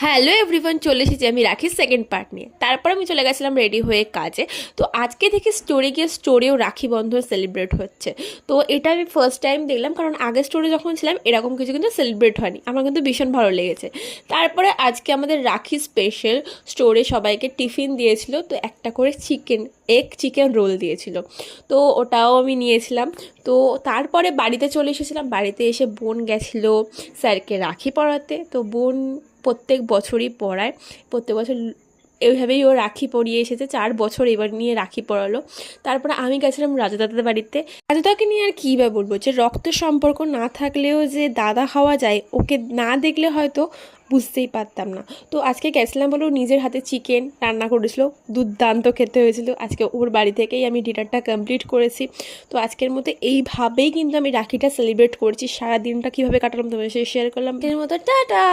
Hello everyone, চলে এসেছি আমি রাখির সেকেন্ড পার্ট নিয়ে। তারপর আমি চলে গেছিলাম রেডি হয়ে কাজে। তো আজকে থেকে স্টোরেও রাখি বন্ধন সেলিব্রেট হচ্ছে। তো এটা আমি ফার্স্ট টাইম দেখলাম, কারণ আগের স্টোরে যখন ছিলাম এরকম কিছু কিন্তু সেলিব্রেট হয়নি। আমার কিন্তু ভীষণ ভালো লেগেছে। তারপরে আজকে আমাদের রাখি স্পেশাল স্টোরে সবাইকে টিফিন দিয়েছিল, তো একটা করে চিকেন রোল দিয়েছিল। তো ওটাও আমি নিয়েছিলাম। তো তারপরে বাড়িতে চলে এসেছিলাম। বাড়িতে এসে বোন গেছিলো স্যারকে রাখি পরাতে। তো বোন প্রত্যেক বছরই পড়ায়, প্রত্যেক বছর এইভাবেই ও রাখি পরিয়ে এসেছে। 4 বছর এবার নিয়ে রাখি পরালো। তারপরে আমি গেছিলাম রাজু দাদাদের বাড়িতে। রাজু দাদাকে নিয়ে আর কী বা বলবো, যে রক্ত সম্পর্ক না থাকলেও যে দাদা হওয়া যায়, ওকে না দেখলে হয়তো বুঝতেই পারতাম না। তো আজকে গেছিলাম বলে ও নিজের হাতে চিকেন রান্না করেছিল, দুর্দান্ত খেতে হয়েছিল। আজকে ওর বাড়ি থেকেই আমি ডিনারটা কমপ্লিট করেছি। তো আজকের মতো এইভাবেই কিন্তু আমি রাখিটা সেলিব্রেট করছি। সারা দিনটা কীভাবে কাটালাম তোমার সাথে শেয়ার করলাম। এর মতো টাটা।